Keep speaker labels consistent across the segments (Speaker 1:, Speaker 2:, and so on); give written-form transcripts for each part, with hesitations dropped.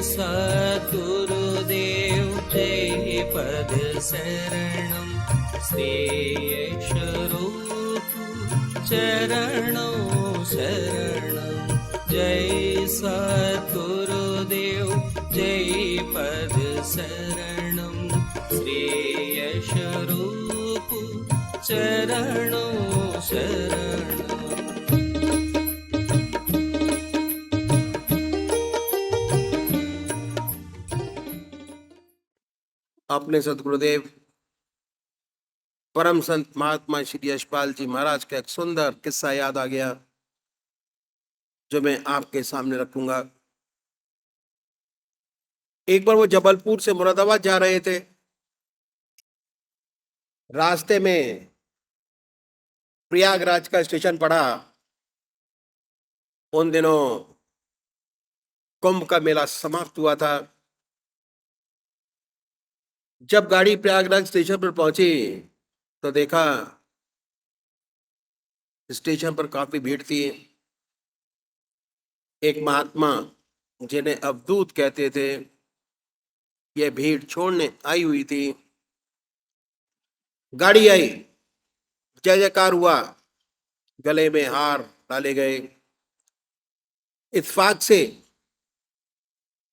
Speaker 1: सद्गुरुदेव जय पद शरणम श्रेयस्वरूप चरणों शरणम जय सद्गुरुदेव जय पद शरणम श्रेयस्वरूप चरणों शरणम।
Speaker 2: अपने सदगुरुदेव परम संत महात्मा श्री यशपाल जी महाराज का एक सुंदर किस्सा याद आ गया जो मैं आपके सामने रखूंगा। एक बार वो जबलपुर से मुरादाबाद जा रहे थे। रास्ते में प्रयागराज का स्टेशन पड़ा। उन दिनों कुंभ का मेला समाप्त हुआ था। जब गाड़ी प्रयागराज स्टेशन पर पहुंची तो देखा स्टेशन पर काफी भीड़ थी। एक महात्मा जिन्हें अवधूत कहते थे ये भीड़ छोड़ने आई हुई थी। गाड़ी आई, जय जयकार हुआ, गले में हार डाले गए। इत्तेफाक से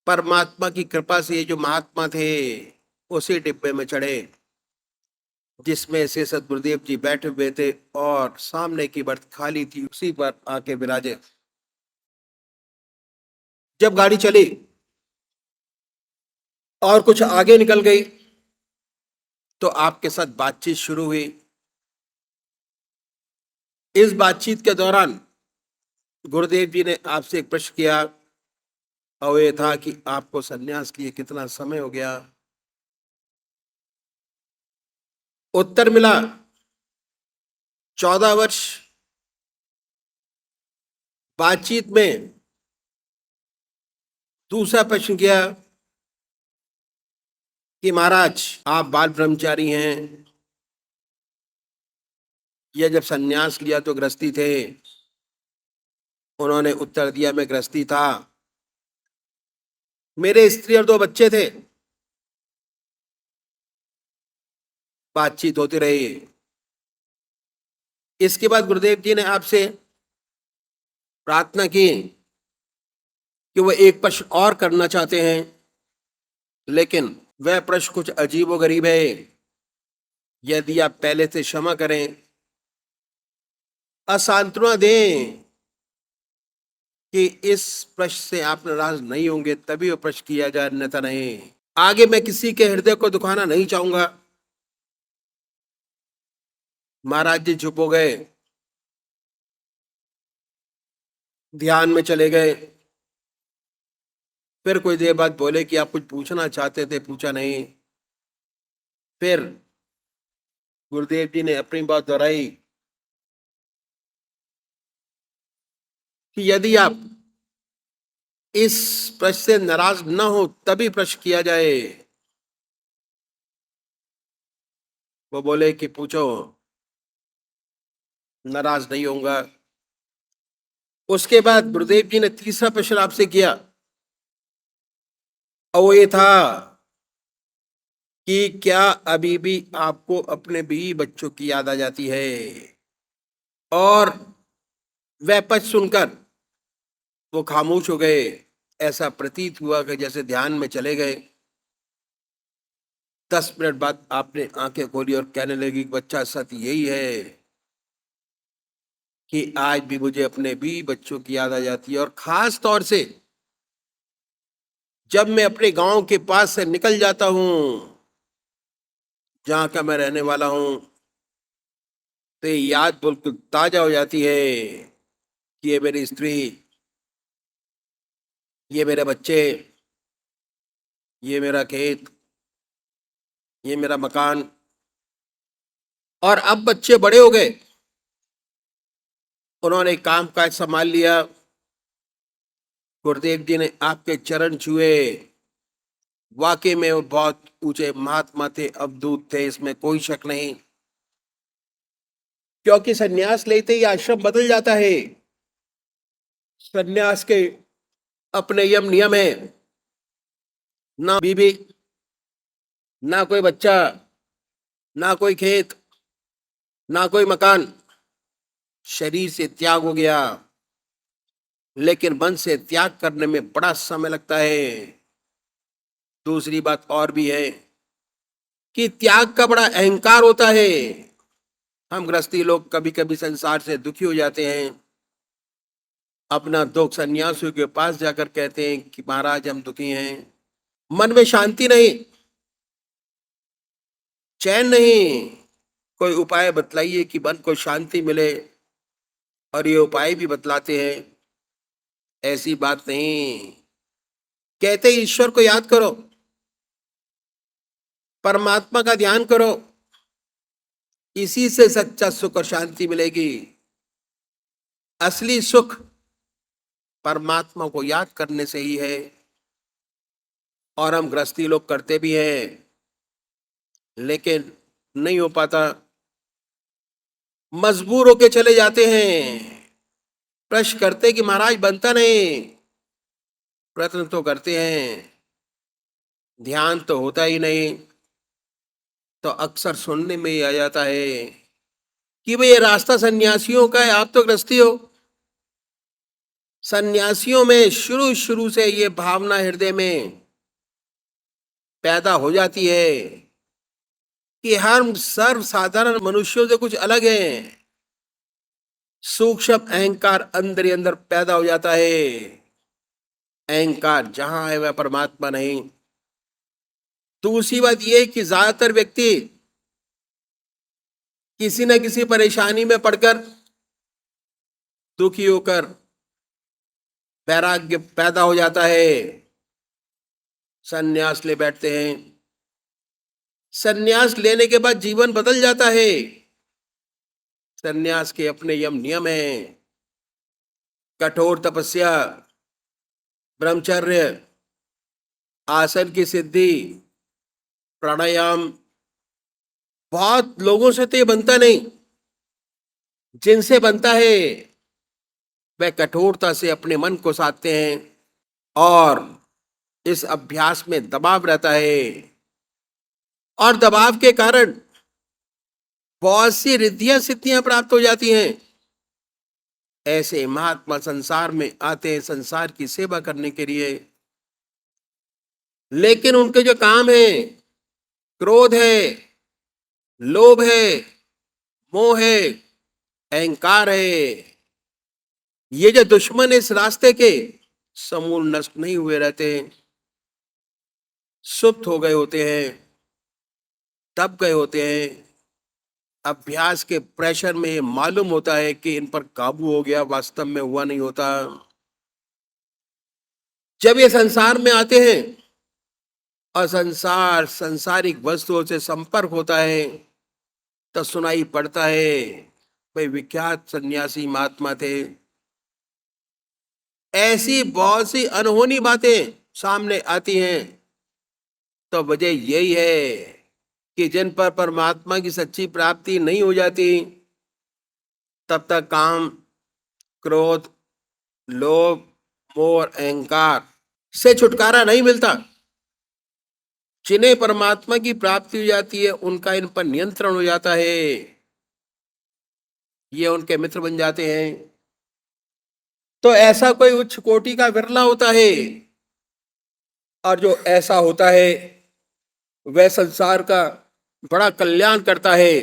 Speaker 2: परमात्मा की कृपा से ये जो महात्मा थे उसी डिब्बे में चढ़े जिसमें से सदगुरुदेव जी बैठे हुए थे और सामने की बर्थ खाली थी, उसी पर आके विराजे। जब गाड़ी चली और कुछ आगे निकल गई तो आपके साथ बातचीत शुरू हुई। इस बातचीत के दौरान गुरुदेव जी ने आपसे एक प्रश्न किया और ये था कि आपको सन्यास लिए कितना समय हो गया। उत्तर मिला 14 वर्ष। बातचीत में दूसरा प्रश्न किया कि महाराज आप बाल ब्रह्मचारी हैं, यह जब सन्यास लिया तो गृहस्थी थे। उन्होंने उत्तर दिया मैं गृहस्थी था, मेरे स्त्री और 2 बच्चे थे। बातचीत होती रही। इसके बाद गुरुदेव जी ने आपसे प्रार्थना की कि वो एक प्रश्न और करना चाहते हैं, लेकिन वह प्रश्न कुछ अजीबोगरीब है। यदि आप पहले से क्षमा करें, असांत्वना दें कि इस प्रश्न से आप नाराज नहीं होंगे तभी वो प्रश्न किया जाए, अन्यथा नहीं। आगे मैं किसी के हृदय को दुखाना नहीं चाहूंगा। महाराज जी चुप हो गए, ध्यान में चले गए। फिर कुछ देर बाद बोले कि आप कुछ पूछना चाहते थे, पूछा नहीं। फिर गुरुदेव जी ने अपनी बात दोहराई कि यदि आप इस प्रश्न से नाराज न हो तभी प्रश्न किया जाए। वो बोले कि पूछो, नाराज नहीं होऊंगा। उसके बाद गुरुदेव जी ने तीसरा प्रश्न आपसे किया और वो ये था कि क्या अभी भी आपको अपने बीवी बच्चों की याद आ जाती है। और वह प्रश्न सुनकर वो खामोश हो गए। ऐसा प्रतीत हुआ कि जैसे ध्यान में चले गए। 10 मिनट बाद आपने आंखें खोली और कहने लगी बच्चा सत्य यही है कि आज भी मुझे अपने बीवी बच्चों की याद आ जाती है। और खास तौर से जब मैं अपने गांव के पास से निकल जाता हूं जहां का मैं रहने वाला हूं तो ये याद बिल्कुल ताजा हो जाती है कि ये मेरी स्त्री, ये मेरे बच्चे, ये मेरा खेत, ये मेरा मकान। और अब बच्चे बड़े हो गए, उन्होंने काम काज संभाल लिया। गुरुदेव जी ने आपके चरण छुए। वाकई में वो बहुत ऊंचे महात्मा थे, अवधूत थे, इसमें कोई शक नहीं। क्योंकि सन्यास लेते ही आश्रम बदल जाता है। सन्यास के अपने यम नियम है। ना बीबी, ना कोई बच्चा, ना कोई खेत, ना कोई मकान। शरीर से त्याग हो गया, लेकिन मन से त्याग करने में बड़ा समय लगता है। दूसरी बात और भी है कि त्याग का बड़ा अहंकार होता है। हम गृहस्थी लोग कभी कभी संसार से दुखी हो जाते हैं, अपना दुख सन्यासियों के पास जाकर कहते हैं कि महाराज हम दुखी हैं। मन में शांति नहीं, चैन नहीं। कोई उपाय बतलाइए कि मन को शांति मिले, और ये उपाय भी बतलाते हैं। ऐसी बात नहीं। कहते ईश्वर को याद करो, परमात्मा का ध्यान करो, इसी से सच्चा सुख और शांति मिलेगी। असली सुख परमात्मा को याद करने से ही है। और हम गृहस्थी लोग करते भी हैं, लेकिन नहीं हो पाता, मजबूर होके चले जाते हैं। प्रश्न करते कि महाराज बनता नहीं, प्रयत्न तो करते हैं, ध्यान तो होता ही नहीं। तो अक्सर सुनने में ही आ जाता है कि भाई ये रास्ता सन्यासियों का है, आप तो गृहस्थी हो। सन्यासियों में शुरू शुरू से ये भावना हृदय में पैदा हो जाती है कि हम सर्व साधारण मनुष्यों से कुछ अलग हैं। सूक्ष्म अहंकार अंदर ही अंदर पैदा हो जाता है। अहंकार जहां है वह परमात्मा नहीं। दूसरी बात यह कि ज्यादातर व्यक्ति किसी न किसी परेशानी में पड़कर, दुखी होकर, वैराग्य पैदा हो जाता है, सन्यास ले बैठते हैं। सन्यास लेने के बाद जीवन बदल जाता है। सन्यास के अपने यम नियम हैं, कठोर तपस्या, ब्रह्मचर्य, आसन की सिद्धि, प्राणायाम। बहुत लोगों से तो ये बनता नहीं, जिनसे बनता है वह कठोरता से अपने मन को साधते हैं। और इस अभ्यास में दबाव रहता है, और दबाव के कारण बहुत सी रिद्धियां सिद्धियां प्राप्त हो जाती हैं। ऐसे महात्मा संसार में आते हैं संसार की सेवा करने के लिए, लेकिन उनके जो काम है, क्रोध है, लोभ है, मोह है, अहंकार है, ये जो दुश्मन इस रास्ते के समूल नष्ट नहीं हुए रहते हैं, सुप्त हो गए होते हैं, दब गए होते हैं। अभ्यास के प्रेशर में मालूम होता है कि इन पर काबू हो गया, वास्तव में हुआ नहीं होता। जब ये संसार में आते हैं और सांसारिक वस्तुओं से संपर्क होता है, तो सुनाई पड़ता है भाई विख्यात सन्यासी महात्मा थे। ऐसी बहुत सी अनहोनी बातें सामने आती हैं। तो वजह यही है कि जिन पर परमात्मा की सच्ची प्राप्ति नहीं हो जाती, तब तक काम, क्रोध, लोभ, मोह और अहंकार से छुटकारा नहीं मिलता। जिन्हें परमात्मा की प्राप्ति हो जाती है, उनका इन पर नियंत्रण हो जाता है, ये उनके मित्र बन जाते हैं। तो ऐसा कोई उच्च कोटि का विरला होता है, और जो ऐसा होता है वह संसार का बड़ा कल्याण करता है,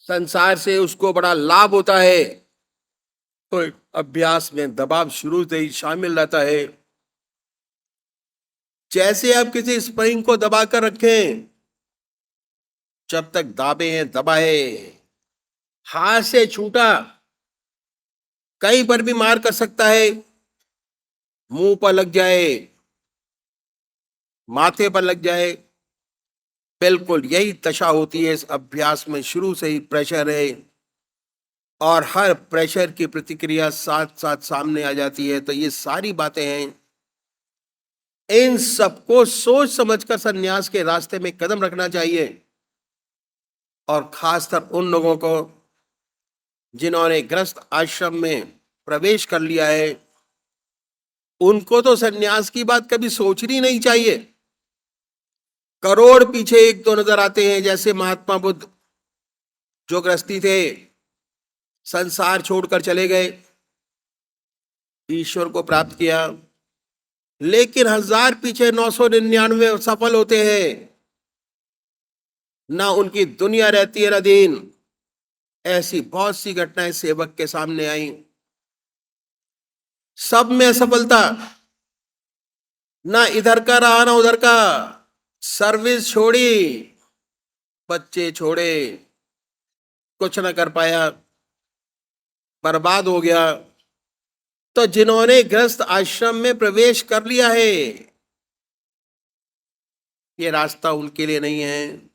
Speaker 2: संसार से उसको बड़ा लाभ होता है। तो अभ्यास में दबाव शुरू से ही शामिल रहता है। जैसे आप किसी स्प्रिंग को दबा कर रखें, जब तक दाबे हैं दबाए, हाथ से छूटा कहीं पर भी मार कर सकता है, मुंह पर लग जाए, माथे पर लग जाए। बिल्कुल यही दशा होती है इस अभ्यास में। शुरू से ही प्रेशर है, और हर प्रेशर की प्रतिक्रिया साथ साथ सामने आ जाती है। तो ये सारी बातें हैं, इन सबको सोच समझकर संन्यास के रास्ते में कदम रखना चाहिए। और खासकर उन लोगों को जिन्होंने गृहस्थ आश्रम में प्रवेश कर लिया है, उनको तो सन्यास की बात कभी सोचनी नहीं चाहिए। करोड़ पीछे एक दो नजर आते हैं, जैसे महात्मा बुद्ध जो गृहस्थी थे, संसार छोड़कर चले गए, ईश्वर को प्राप्त किया, लेकिन हजार पीछे 999 सफल होते हैं। ना उनकी दुनिया रहती है ना दीन। ऐसी बहुत सी घटनाएं सेवक के सामने आई, सब में असफलता, ना इधर का रहा ना उधर का। सर्विस छोड़ी, बच्चे छोड़े, कुछ ना कर पाया, बर्बाद हो गया। तो जिन्होंने गृहस्थ आश्रम में प्रवेश कर लिया है, ये रास्ता उनके लिए नहीं है।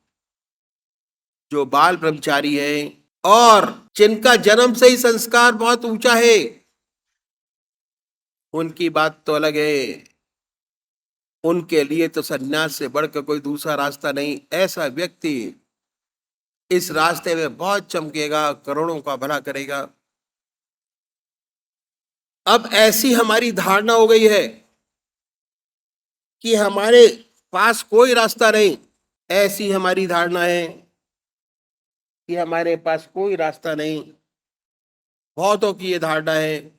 Speaker 2: जो बाल ब्रह्मचारी है और जिनका जन्म से ही संस्कार बहुत ऊंचा है, उनकी बात तो अलग है। उनके लिए तो सन्यास से बढ़कर कोई दूसरा रास्ता नहीं। ऐसा व्यक्ति इस रास्ते में बहुत चमकेगा, करोड़ों का भला करेगा। अब ऐसी हमारी धारणा हो गई है कि हमारे पास कोई रास्ता नहीं। ऐसी हमारी धारणा है कि हमारे पास कोई रास्ता नहीं। बहुतों की ये धारणा है,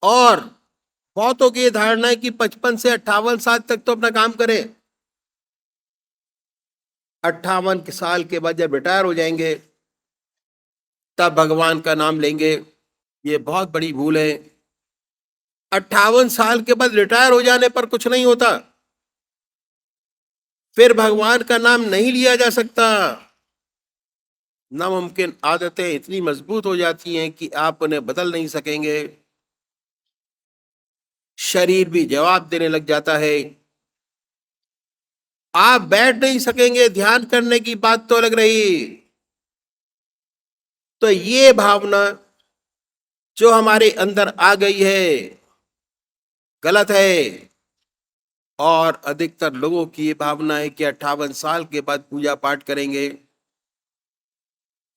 Speaker 2: और बहुतों की ये धारणा है कि 55 से 58 साल तक तो अपना काम करें, 58 साल के बाद जब रिटायर हो जाएंगे तब भगवान का नाम लेंगे। ये बहुत बड़ी भूल है। 58 साल के बाद रिटायर हो जाने पर कुछ नहीं होता, फिर भगवान का नाम नहीं लिया जा सकता। नामुमकिन आदतें इतनी मजबूत हो जाती हैं कि आप उन्हें बदल नहीं सकेंगे। शरीर भी जवाब देने लग जाता है। आप बैठ नहीं सकेंगे, ध्यान करने की बात तो अलग रही। तो ये भावना जो हमारे अंदर आ गई है, गलत है। और अधिकतर लोगों की ये भावना है कि 58 साल के बाद पूजा पाठ करेंगे,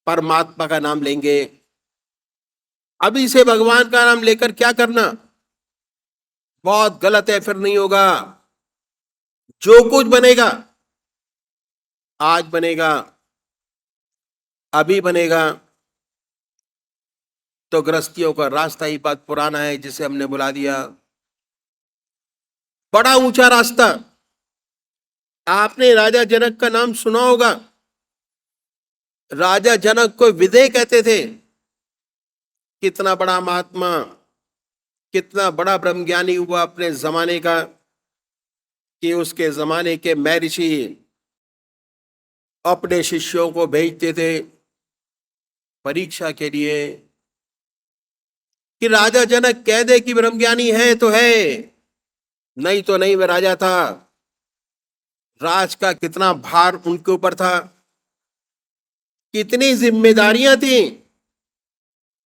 Speaker 2: परमात्मा का नाम लेंगे। अभी से भगवान का नाम लेकर क्या करना? बहुत गलत है, फिर नहीं होगा। जो कुछ बनेगा आज बनेगा, अभी बनेगा। तो गृहस्थियों का रास्ता ही बहुत पुराना है, जिसे हमने बुला दिया। बड़ा ऊंचा रास्ता। आपने राजा जनक का नाम सुना होगा। राजा जनक को विदेह कहते थे। कितना बड़ा महात्मा, कितना बड़ा ब्रह्मज्ञानी हुआ अपने जमाने का, कि उसके जमाने के महर्षि अपने शिष्यों को भेजते थे परीक्षा के लिए कि राजा जनक कह दे कि ब्रह्मज्ञानी है तो है, नहीं तो नहीं। वह राजा था। राज का कितना भार उनके ऊपर था, कितनी जिम्मेदारियां थी।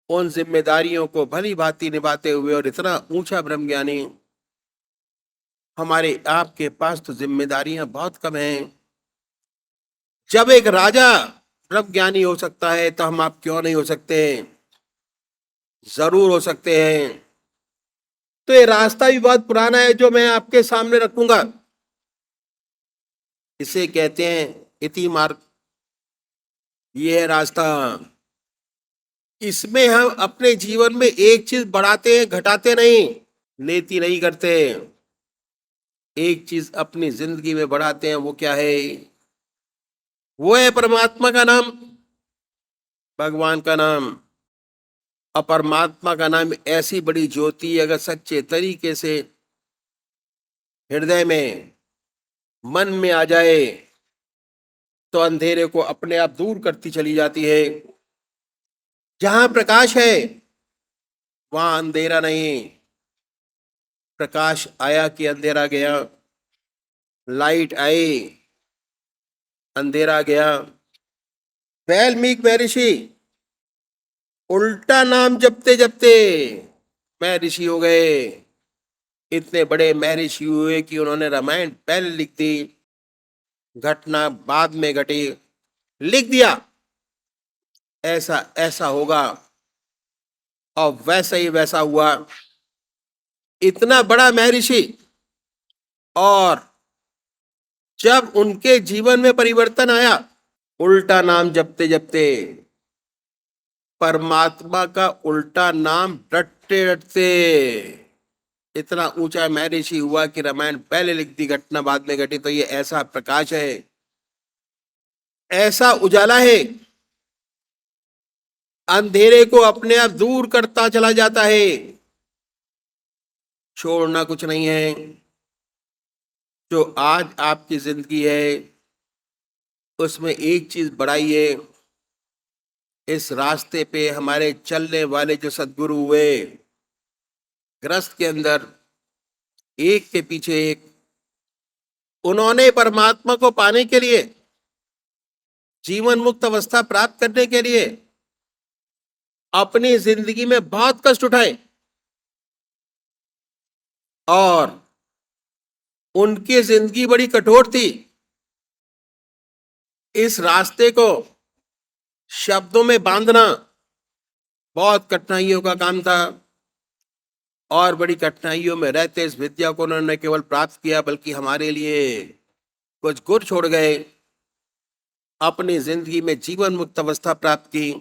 Speaker 2: उन जिम्मेदारियों को भली भांति निभाते हुए, और इतना ऊंचा ब्रह्मज्ञानी। हमारे आपके पास तो जिम्मेदारियां बहुत कम हैं। जब एक राजा ब्रह्मज्ञानी हो सकता है तो हम आप क्यों नहीं हो सकते? जरूर हो सकते हैं। तो ये रास्ता भी बहुत पुराना है जो मैं आपके सामने रखूंगा। इसे कहते हैं इति मार्ग। ये है रास्ता। इसमें हम अपने जीवन में एक चीज बढ़ाते हैं, घटाते नहीं, नेति नहीं करते। एक चीज अपनी जिंदगी में बढ़ाते हैं, वो क्या है? वो है परमात्मा का नाम, भगवान का नाम। और परमात्मा का नाम ऐसी बड़ी ज्योति, अगर सच्चे तरीके से हृदय में, मन में आ जाए तो अंधेरे को अपने आप दूर करती चली जाती है। जहां प्रकाश है वहां अंधेरा नहीं। प्रकाश आया कि अंधेरा गया, लाइट आई, अंधेरा गया। वाल्मीकि महर्षि उल्टा नाम जपते जपते महर्षि हो गए। इतने बड़े महर्षि हुए कि उन्होंने रामायण पहले लिख दी, घटना बाद में घटी, लिख दिया ऐसा ऐसा होगा, और वैसा ही वैसा हुआ। इतना बड़ा महर्षि, और जब उनके जीवन में परिवर्तन आया, उल्टा नाम जपते जपते, परमात्मा का उल्टा नाम रटते रटते इतना ऊंचा महर्षि हुआ कि रामायण पहले लिख दी, घटना बाद में घटी। तो ये ऐसा प्रकाश है, ऐसा उजाला है, अंधेरे को अपने आप दूर करता चला जाता है, छोड़ना कुछ नहीं है। जो आज आपकी जिंदगी है उसमें एक चीज बढ़ाइए, इस रास्ते पे हमारे चलने वाले जो सद्गुरु हुए, ग्रस्त के अंदर एक के पीछे एक, उन्होंने परमात्मा को पाने के लिए, जीवन मुक्त अवस्था प्राप्त करने के लिए अपनी जिंदगी में बहुत कष्ट उठाए, और उनकी जिंदगी बड़ी कठोर थी। इस रास्ते को शब्दों में बांधना बहुत कठिनाइयों का काम था, और बड़ी कठिनाइयों में रहते इस विद्या को उन्होंने केवल प्राप्त किया, बल्कि हमारे लिए कुछ गुर छोड़ गए, अपनी जिंदगी में जीवन मुक्त अवस्था प्राप्त की।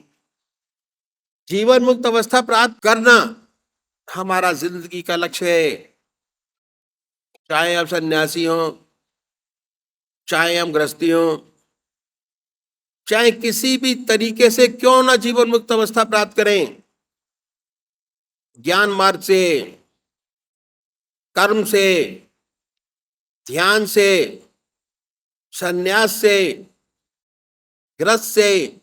Speaker 2: जीवन मुक्त अवस्था प्राप्त करना हमारा जिंदगी का लक्ष्य है। चाहे आप सन्यासी हो, चाहे हम गृहस्थी हो, चाहे किसी भी तरीके से क्यों ना जीवन मुक्त अवस्था प्राप्त करें, ज्ञान मार्ग से, कर्म से, ध्यान से, संन्यास से, गृहस्थ से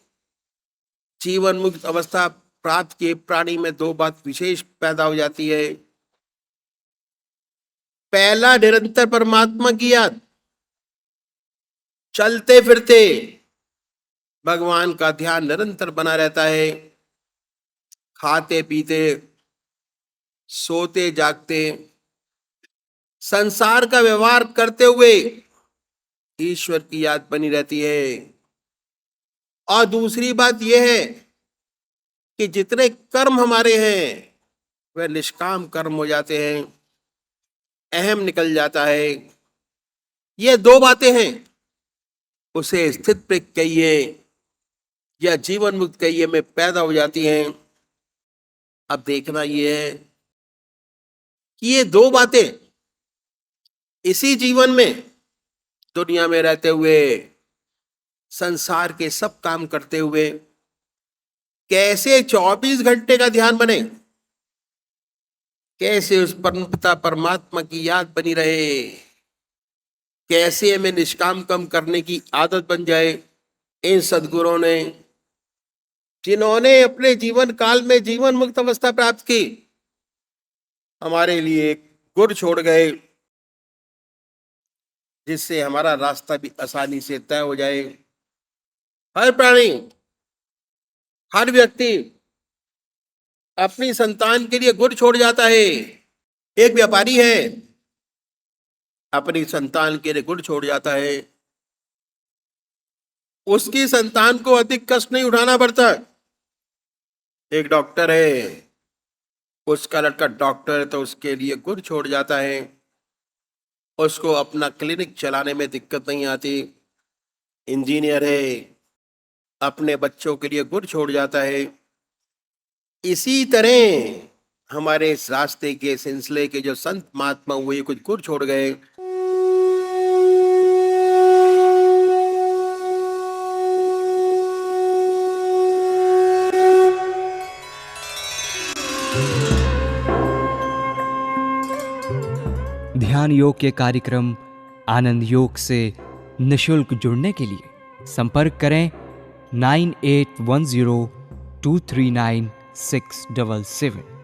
Speaker 2: जीवन मुक्त अवस्था प्राप्त किए प्राणी में दो बात विशेष पैदा हो जाती है। पहला, निरंतर परमात्मा की याद, चलते फिरते भगवान का ध्यान निरंतर बना रहता है, खाते पीते, सोते जागते, संसार का व्यवहार करते हुए ईश्वर की याद बनी रहती है। और दूसरी बात यह है कि जितने कर्म हमारे हैं वह निष्काम कर्म हो जाते हैं, अहम निकल जाता है। ये दो बातें हैं, उसे स्थित प्रज्ञ कहिए या जीवन मुक्त कहिए में पैदा हो जाती हैं। अब देखना ये है कि ये दो बातें इसी जीवन में, दुनिया में रहते हुए, संसार के सब काम करते हुए कैसे 24 घंटे का ध्यान बने, कैसे उस परमपिता परमात्मा की याद बनी रहे, कैसे हमें निष्काम कर्म करने की आदत बन जाए। इन सद्गुरुओं ने, जिन्होंने अपने जीवन काल में जीवन मुक्त अवस्था प्राप्त की, हमारे लिए गुर छोड़ गए, जिससे हमारा रास्ता भी आसानी से तय हो जाए। हर प्राणी, हर व्यक्ति अपनी संतान के लिए गुर छोड़ जाता है। एक व्यापारी है, अपनी संतान के लिए गुर छोड़ जाता है, उसकी संतान को अधिक कष्ट नहीं उठाना पड़ता। एक डॉक्टर है, उसका लड़का डॉक्टर है तो उसके लिए गुर छोड़ जाता है, उसको अपना क्लिनिक चलाने में दिक्कत नहीं आती। इंजीनियर है, अपने बच्चों के लिए गुर छोड़ जाता है। इसी तरह हमारे इस रास्ते के सिलसिले के जो संत महात्मा हुए, कुछ गुर छोड़ गए।
Speaker 3: ध्यान योग के कार्यक्रम आनंद योग से निशुल्क जुड़ने के लिए संपर्क करें 9810239677।